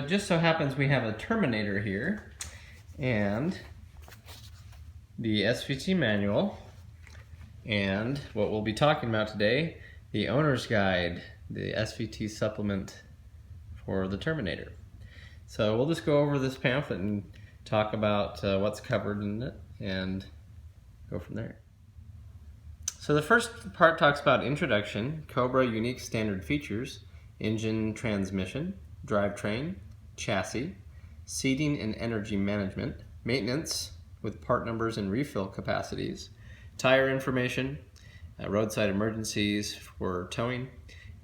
it just so happens we have a Terminator here and the SVT manual, and what we'll be talking about today, the owner's guide, the SVT supplement for the Terminator. So we'll just go over this pamphlet and talk about what's covered in it and go from there. So the first part talks about introduction, Cobra unique standard features, engine, transmission, drivetrain, chassis, seating and energy management, maintenance with part numbers and refill capacities, tire information, roadside emergencies for towing,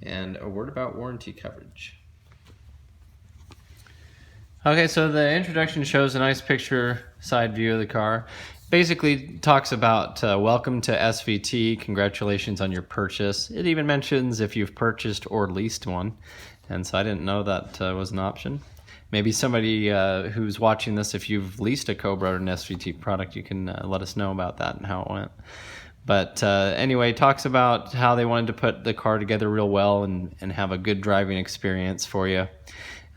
and a word about warranty coverage. Okay, so the introduction shows a nice picture side view of the car. Basically talks about welcome to SVT, congratulations on your purchase. It even mentions if you've purchased or leased one, and so I didn't know that was an option. Maybe somebody who's watching this, if you've leased a Cobra or an SVT product, you can let us know about that and how it went. But anyway, talks about how they wanted to put the car together real well and have a good driving experience for you.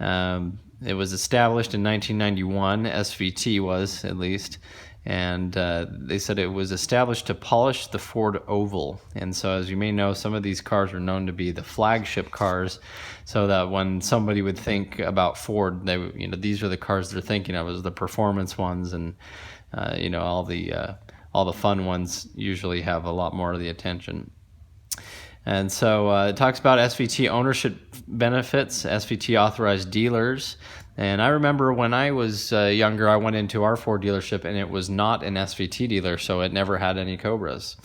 It was established in 1991, SVT was at least, and they said it was established to polish the Ford Oval. And so as you may know, some of these cars are known to be the flagship cars, so that when somebody would think about Ford, they, these are the cars they're thinking of as the performance ones, and all the fun ones usually have a lot more of the attention. And so it talks about SVT ownership benefits, SVT authorized dealers. And I remember when I was younger, I went into our Ford dealership and it was not an SVT dealer, so it never had any Cobras.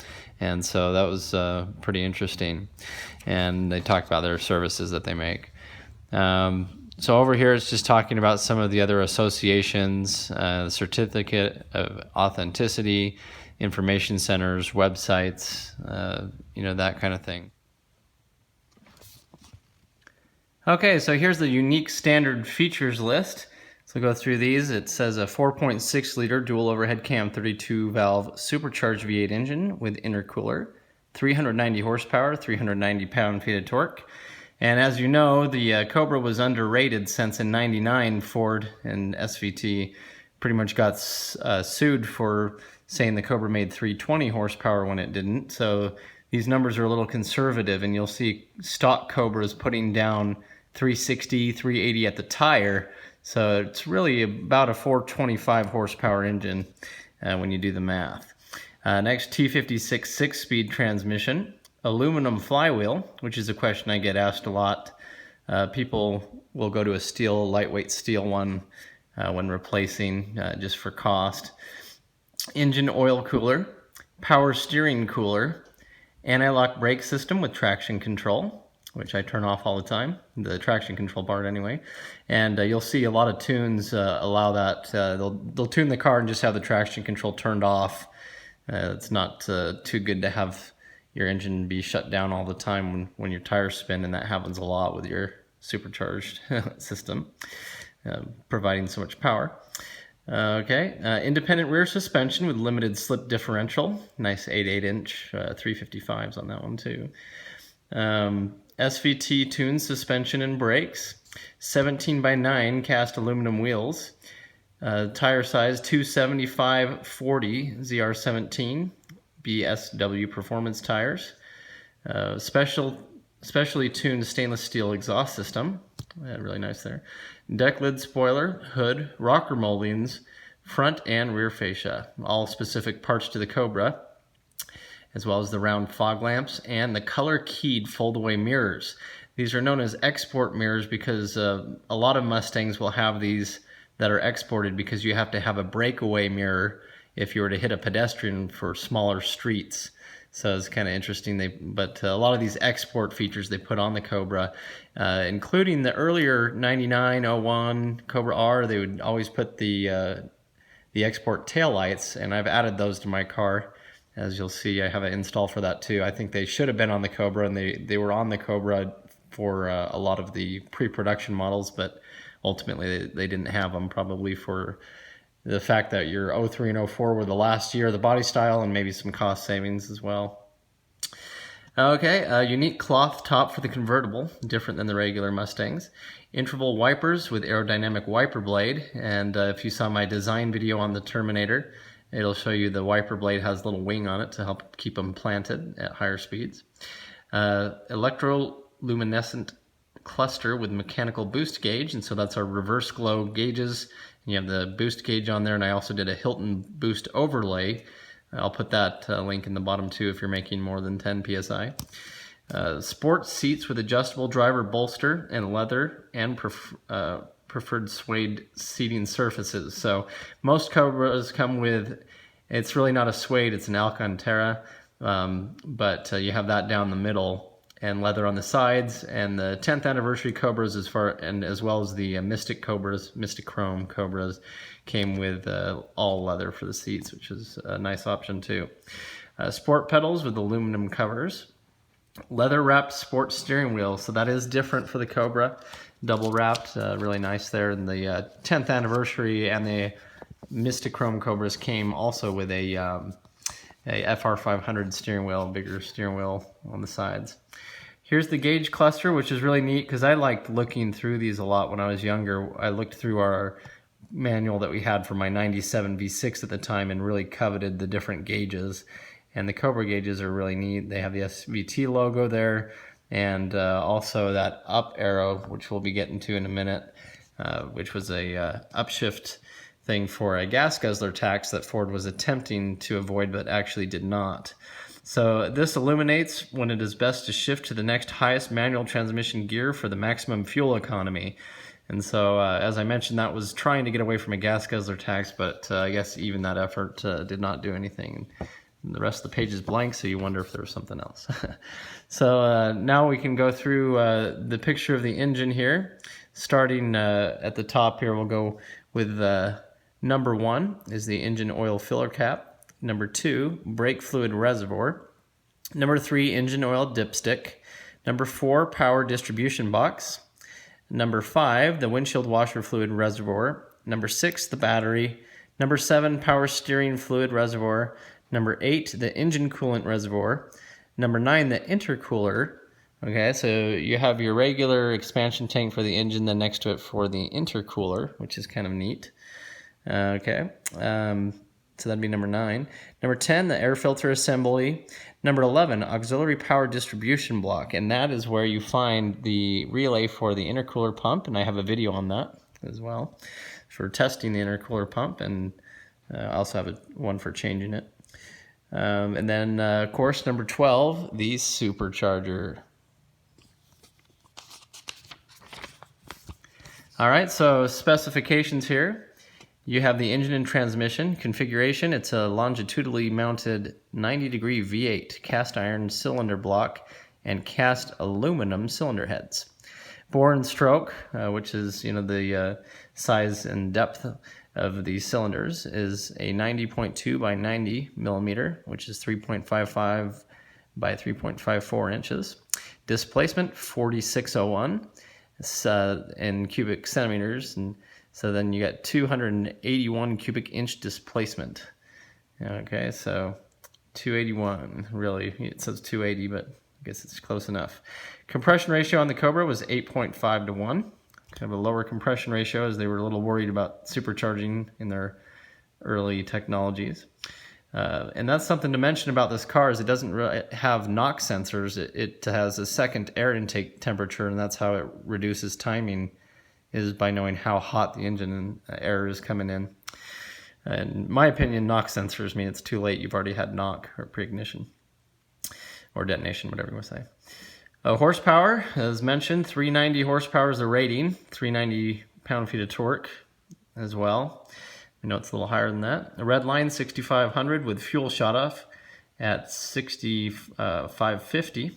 And so that was pretty interesting. And they talked about their services that they make. So over here it's just talking about some of the other associations, the certificate of authenticity, information centers, websites, that kind of thing. Okay, so here's the unique standard features list. So we'll go through these. It says a 4.6 liter dual overhead cam 32 valve supercharged V8 engine with intercooler, 390 horsepower, 390 pound-feet of torque. And as you know, the Cobra was underrated since in '99 Ford and SVT pretty much got sued for saying the Cobra made 320 horsepower when it didn't. So these numbers are a little conservative, and you'll see stock Cobras putting down 360, 380 at the tire. So it's really about a 425 horsepower engine when you do the math. Next, T56 six-speed transmission, aluminum flywheel, which is a question I get asked a lot. People will go to a lightweight steel one when replacing just for cost. Engine oil cooler, power steering cooler, anti-lock brake system with traction control, which I turn off all the time, the traction control part anyway. And you'll see a lot of tunes allow that. They'll tune the car and just have the traction control turned off. It's not too good to have your engine be shut down all the time when your tires spin, and that happens a lot with your supercharged system, providing so much power. Independent rear suspension with limited slip differential. Nice 8.8-inch 355s on that one too. SVT tuned suspension and brakes. 17x9 cast aluminum wheels. Tire size 275/40 ZR17 BSW performance tires. Specially tuned stainless steel exhaust system. Really nice there. Deck lid spoiler, hood, rocker moldings, front and rear fascia. All specific parts to the Cobra, as well as the round fog lamps and the color-keyed fold-away mirrors. These are known as export mirrors because a lot of Mustangs will have these that are exported because you have to have a breakaway mirror if you were to hit a pedestrian for smaller streets. So it's kind of interesting. But a lot of these export features they put on the Cobra, including the earlier 99, 01 Cobra R, they would always put the export taillights, and I've added those to my car. As you'll see, I have an install for that too. I think they should have been on the Cobra, and they were on the Cobra for a lot of the pre-production models, but ultimately they didn't have them, probably for the fact that your 03 and 04 were the last year of the body style, and maybe some cost savings as well. Okay, a unique cloth top for the convertible, different than the regular Mustangs. Interval wipers with aerodynamic wiper blade, and if you saw my design video on the Terminator, it'll show you the wiper blade has a little wing on it to help keep them planted at higher speeds. Electroluminescent cluster with mechanical boost gauge, and so that's our reverse glow gauges. You have the boost gauge on there, and I also did a Hilton boost overlay. I'll put that link in the bottom too if you're making more than 10 psi. Sport seats with adjustable driver bolster and leather and preferred suede seating surfaces. So most Cobras come with, it's really not a suede, it's an Alcantara, but you have that down the middle and leather on the sides, and the 10th anniversary Cobras as well as the Mystic Cobras, Mystic Chrome Cobras came with all leather for the seats, which is a nice option too. Sport pedals with aluminum covers. Leather wrapped sport steering wheel, so that is different for the Cobra. Double wrapped, really nice there. And the 10th anniversary and the Mystic Chrome Cobras came also with a FR500 steering wheel, bigger steering wheel on the sides. Here's the gauge cluster, which is really neat because I liked looking through these a lot when I was younger. I looked through our manual that we had for my 97 V6 at the time and really coveted the different gauges. And the Cobra gauges are really neat. They have the SVT logo there, and also that up arrow, which we'll be getting to in a minute, which was a upshift thing for a gas guzzler tax that Ford was attempting to avoid but actually did not. So this illuminates when it is best to shift to the next highest manual transmission gear for the maximum fuel economy. And so, as I mentioned, that was trying to get away from a gas guzzler tax, but I guess even that effort did not do anything. And the rest of the page is blank, so you wonder if there was something else. So now we can go through the picture of the engine here. Starting at the top here, we'll go with number 1 is the engine oil filler cap. Number 2, brake fluid reservoir. Number 3, engine oil dipstick. Number 4, power distribution box. Number 5, the windshield washer fluid reservoir. Number 6, the battery. Number 7, power steering fluid reservoir. Number 8, the engine coolant reservoir. Number 9, the intercooler. Okay, so you have your regular expansion tank for the engine, then next to it for the intercooler, which is kind of neat. So that'd be number 9. Number 10, the air filter assembly. Number 11, auxiliary power distribution block. And that is where you find the relay for the intercooler pump. And I have a video on that as well for testing the intercooler pump. And I also have one for changing it. And then, of course, number 12, the supercharger. All right, so specifications here. You have the engine and transmission configuration. It's a longitudinally mounted 90-degree V8 cast iron cylinder block and cast aluminum cylinder heads. Bore and stroke, which is the size and depth of the cylinders, is a 90.2 by 90 millimeter, which is 3.55 by 3.54 inches. Displacement 4601 in cubic centimeters, and so then you got 281 cubic inch displacement. Okay, so 281, really, it says 280, but I guess it's close enough. Compression ratio on the Cobra was 8.5 to 1. Kind of a lower compression ratio as they were a little worried about supercharging in their early technologies. And that's something to mention about this car is it doesn't really have knock sensors. It has a second air intake temperature, and that's how it reduces timing, is by knowing how hot the engine and air is coming in. In my opinion, knock sensors mean it's too late. You've already had knock or pre-ignition or detonation, whatever you want to say. Horsepower, as mentioned, 390 horsepower is the rating, 390 pound-feet of torque as well. We know it's a little higher than that. The red line, 6,500 with fuel shut off at 6,550.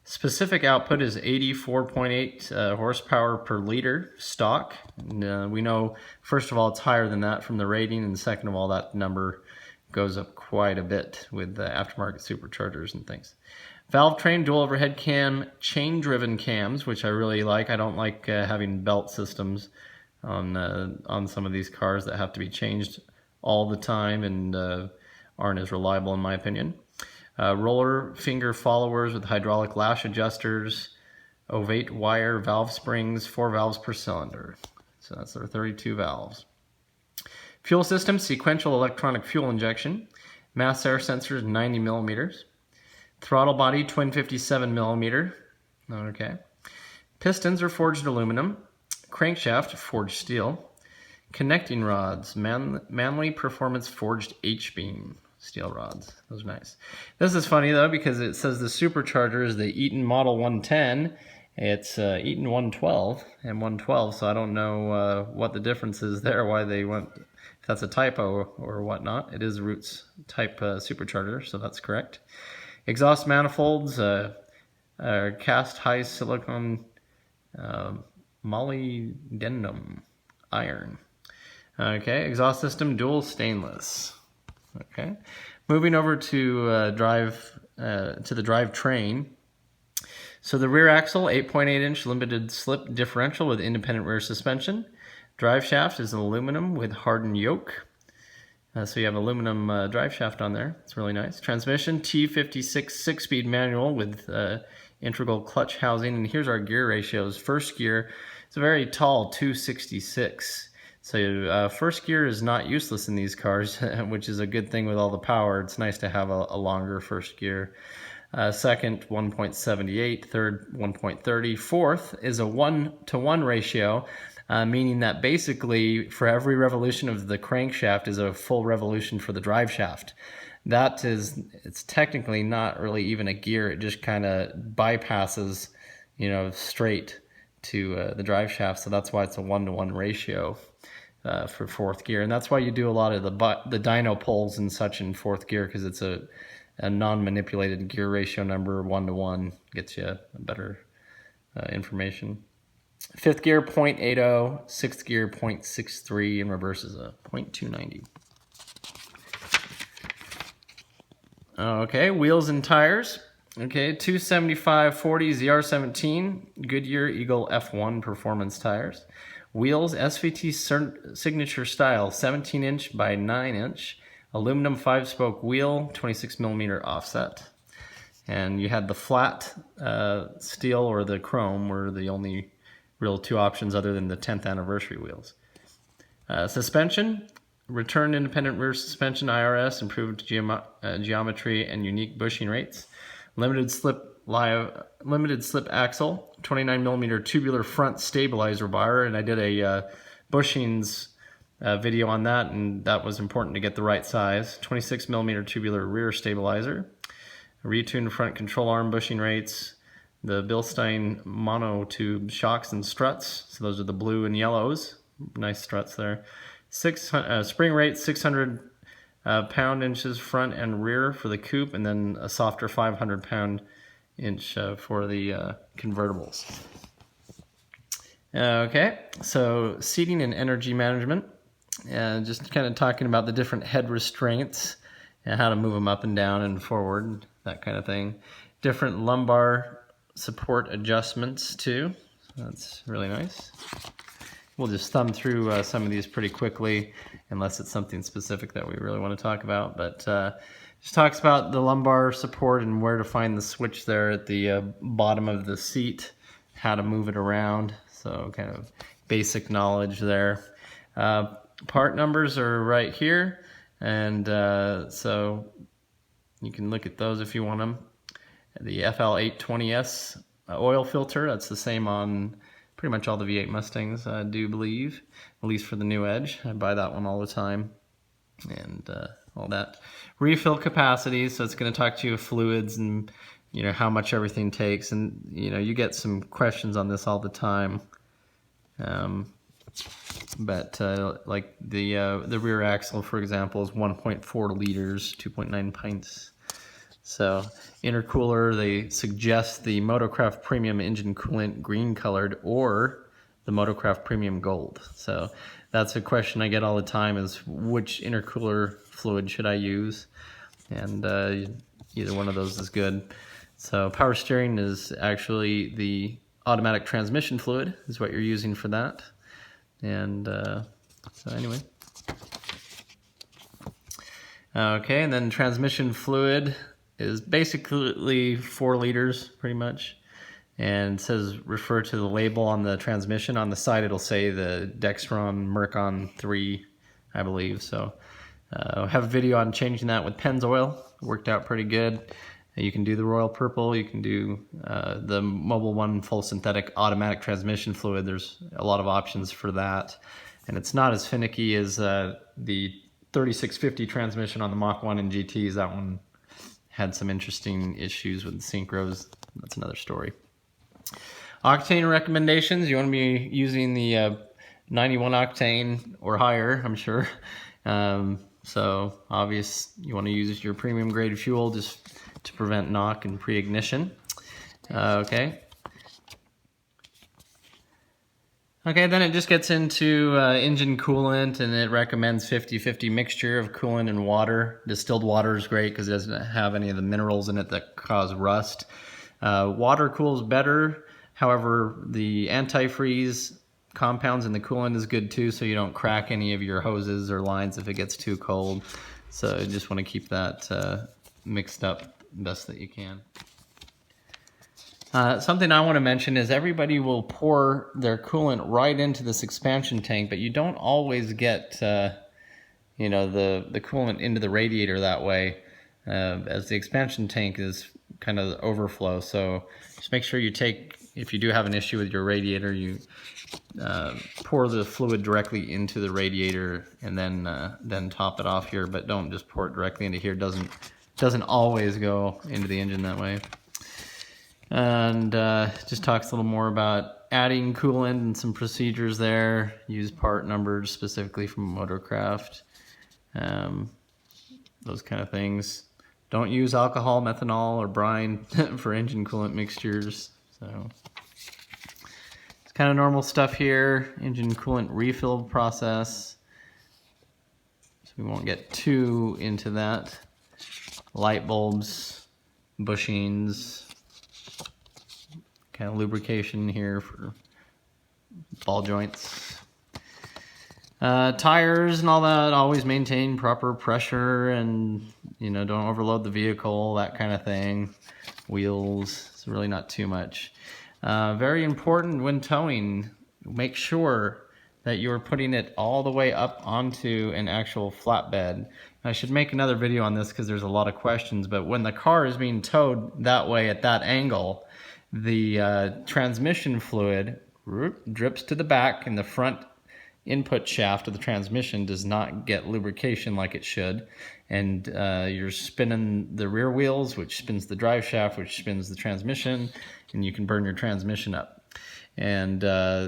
Specific output is 84.8 horsepower per liter stock. And, we know, first of all, it's higher than that from the rating, and second of all, that number goes up quite a bit with the aftermarket superchargers and things. Valve train, dual overhead cam, chain-driven cams, which I really like. I don't like having belt systems on some of these cars that have to be changed all the time and aren't as reliable in my opinion. roller finger followers with hydraulic lash adjusters, ovate wire valve springs, 4 valves per cylinder. So that's our 32 valves. Fuel system, sequential electronic fuel injection. Mass air sensors, 90 millimeters. Throttle body, twin 57 millimeter. Okay. Pistons are forged aluminum. Crankshaft, forged steel. Connecting rods, Manly Performance forged H-beam steel rods. Those are nice. This is funny though because it says the supercharger is the Eaton Model 110. It's Eaton 112 and 112, so I don't know what the difference is there, why they went, if that's a typo or whatnot. It is Roots type supercharger, so that's correct. Exhaust manifolds, cast high silicon molybdenum iron. Okay, exhaust system, dual stainless. Okay, moving over to the drivetrain. So the rear axle, 8.8-inch limited slip differential with independent rear suspension. Drive shaft is aluminum with hardened yoke. So you have aluminum drive shaft on there. It's really nice. Transmission, T56 6-speed manual with integral clutch housing. And here's our gear ratios. First gear, it's a very tall 266. So first gear is not useless in these cars, which is a good thing with all the power. It's nice to have a longer first gear. Second, 1.78. Third, 1.30. Fourth is a 1-to-1 ratio, meaning that basically for every revolution of the crankshaft is a full revolution for the drive shaft. That is, it's technically not really even a gear. It just kind of bypasses, straight to the drive shaft. So that's why it's a 1-to-1 ratio for fourth gear. And that's why you do a lot of the dyno pulls and such in fourth gear, because it's a non-manipulated gear ratio number. 1-to-1 gets you better information. Fifth gear, 0.80. Sixth gear, 0.63. And reverse is a 0.290. Okay, wheels and tires. Okay, 275/40 ZR17 Goodyear Eagle F1 performance tires. Wheels, SVT signature style, 17-inch by 9-inch. Aluminum 5-spoke wheel, 26 millimeter offset. And you had the flat steel or the chrome were the only real 2 options other than the 10th anniversary wheels. Suspension, return independent rear suspension, IRS, improved geometry and unique bushing rates. Limited slip axle, 29 millimeter tubular front stabilizer bar, and I did a bushings video on that, and that was important to get the right size. 26 millimeter tubular rear stabilizer, retuned front control arm bushing rates, the Bilstein monotube shocks and struts, so those are the blue and yellows, nice struts there. Spring rate 600 pound-inches front and rear for the coupe, and then a softer 500 pound-inch for the convertibles. Okay, so seating and energy management. Just kind of talking about the different head restraints and how to move them up and down and forward, that kind of thing. Different lumbar support adjustments too. So that's really nice. We'll just thumb through some of these pretty quickly, unless it's something specific that we really want to talk about. But just talks about the lumbar support and where to find the switch there at the bottom of the seat, how to move it around. So kind of basic knowledge there. Part numbers are right here, and so you can look at those if you want them. The FL820S oil filter, that's the same on pretty much all the V8 Mustangs, I do believe, at least for the new Edge. I buy that one all the time, and all that. Refill capacity, so it's going to talk to you of fluids and how much everything takes, and you get some questions on this all the time. But like the rear axle, for example, is 1.4 liters, 2.9 pints. So intercooler, they suggest the Motocraft Premium Engine Coolant green colored or the Motocraft Premium Gold. So that's a question I get all the time, is which intercooler fluid should I use? And either one of those is good. So power steering is actually the automatic transmission fluid is what you're using for that. And so anyway. Okay, and then transmission fluid is basically 4 liters pretty much, and it says refer to the label on the transmission. On the side it'll say the Dexron Mercon 3, I believe. So I have a video on changing that with Pennzoil. It worked out pretty good. You can do the Royal Purple, you can do the Mobil 1 full synthetic automatic transmission fluid. There's a lot of options for that, and it's not as finicky as the 3650 transmission on the Mach 1 and GTs. That one had some interesting issues with the synchros. That's another story. Octane recommendations: you want to be using the 91 octane or higher, I'm sure. So obvious, you want to use your premium grade fuel just to prevent knock and pre-ignition. Okay, then it just gets into engine coolant, and it recommends 50-50 mixture of coolant and water. Distilled water is great because it doesn't have any of the minerals in it that cause rust. Water cools better. However, the antifreeze compounds in the coolant is good too, so you don't crack any of your hoses or lines if it gets too cold. So you just want to keep that mixed up best that you can. Something I want to mention is everybody will pour their coolant right into this expansion tank, but you don't always get you know, the coolant into the radiator that way, as the expansion tank is kind of overflow. So just make sure you take, if you do have an issue with your radiator, you pour the fluid directly into the radiator and then top it off here, but don't just pour it directly into here. Doesn't always go into the engine that way. And just talks a little more about adding coolant and some procedures there. Use part numbers specifically from Motorcraft. Those kind of things. Don't use alcohol, methanol, or brine for engine coolant mixtures. So it's kind of normal stuff here. Engine coolant refill process. So we won't get too into that. Light bulbs, bushings, kind of lubrication here for ball joints. Tires and all that, always maintain proper pressure and, you know, don't overload the vehicle, that kind of thing. Wheels, it's really not too much. Very important when towing, make sure that you're putting it all the way up onto an actual flatbed. I should make another video on this because there's a lot of questions, but when the car is being towed that way at that angle, the transmission fluid drips to the back, and the front input shaft of the transmission does not get lubrication like it should, and you're spinning the rear wheels, which spins the drive shaft, which spins the transmission, and you can burn your transmission up. And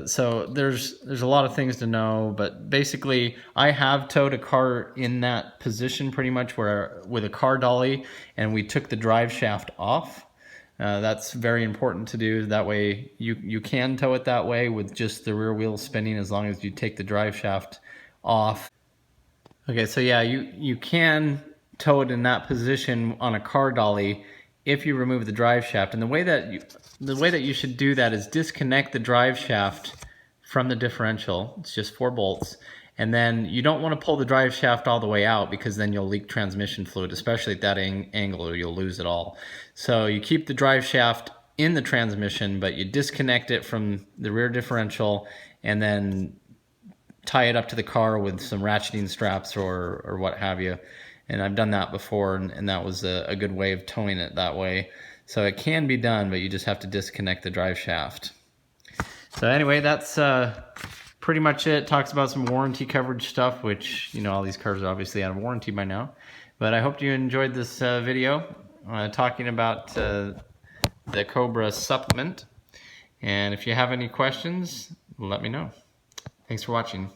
so there's a lot of things to know, but basically I have towed a car in that position pretty much, where with a car dolly, and we took the drive shaft off. That's very important to do. That way you can tow it that way with just the rear wheels spinning, as long as you take the drive shaft off. Okay, so yeah, you can tow it in that position on a car dolly if you remove the drive shaft. And the way that you should do that is disconnect the drive shaft from the differential. It's just 4 bolts. And then you don't want to pull the drive shaft all the way out, because then you'll leak transmission fluid, especially at that angle, or you'll lose it all. So you keep the drive shaft in the transmission, but you disconnect it from the rear differential and then tie it up to the car with some ratcheting straps or what have you. And I've done that before, and that was a good way of towing it that way. So it can be done, but you just have to disconnect the drive shaft. So anyway, that's pretty much it. Talks about some warranty coverage stuff, which, you know, all these cars are obviously out of warranty by now. But I hope you enjoyed this video talking about the Cobra Supplement. And if you have any questions, let me know. Thanks for watching.